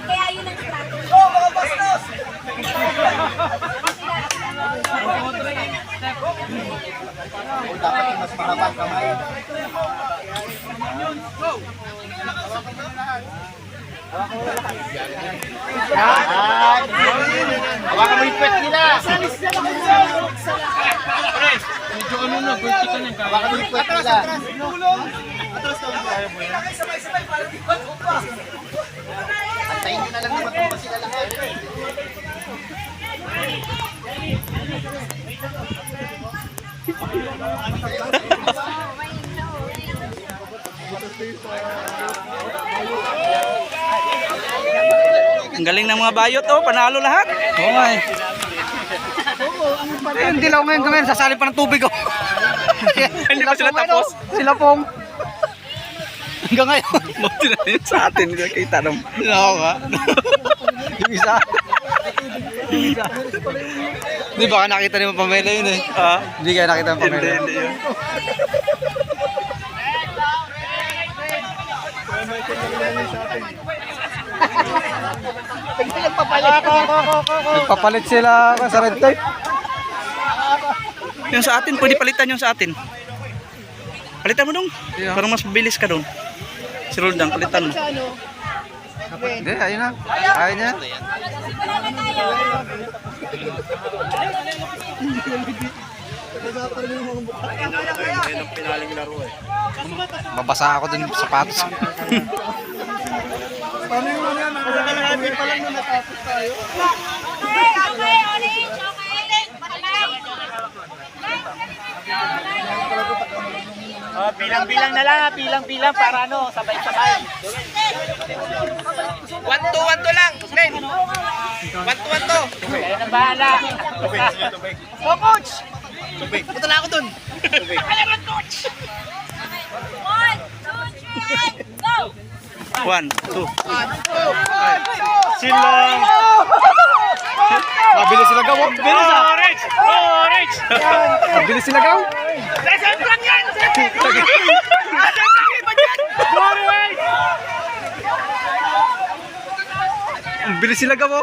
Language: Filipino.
Kaya yun ang strategy. Dapat mas mahaba kamay. Hawakan mo yung pwet nila. Medyo ano na, vertical yung kaya. Hawakan mo yung pwet nila. Antayin nyo na lang naman kung sila lahat. Ang galing ng mga bayot, oh, panalo lahat. Oo nga eh. Yung dilaw ngayon kami, sasali pa ng tubig, oh. Hindi pa sila tapos. Sila pong. Hanggang ngayon. Buti na yun sa atin, hindi nakita naman. Oo nga. Yung isa. Hindi baka nakita ni Pamela yun eh. Hindi kaya nakita ng Pamela. Hindi yun. Nagpapalit sila sa red tape. Yung sa atin, pwede palitan yung sa atin. Palitan mo dong. Parang mas bilis ka dong. Si Roldang, palitan mo. Hindi, ayun na. Ayun niya. Babasa ako dun sa sapatos. Paano yung mga yan? Kalahati pa lang na natapos tayo. Okay, orange, okay. Oh, bilang-bilang na lang, bilang-bilang para ano, sabay-sabay. 1-2 lang. Glenn. 1-2. Kaya na bahala. Go, coach! Punta na ako dun. 1, 2, 3, go! 1, 2. Silang. Mabilis sila gaw. Orange! Orange! Mabilis sila gaw. Saan lang yan? Saan lang iba dyan? Orange! Mabilis sila gaw.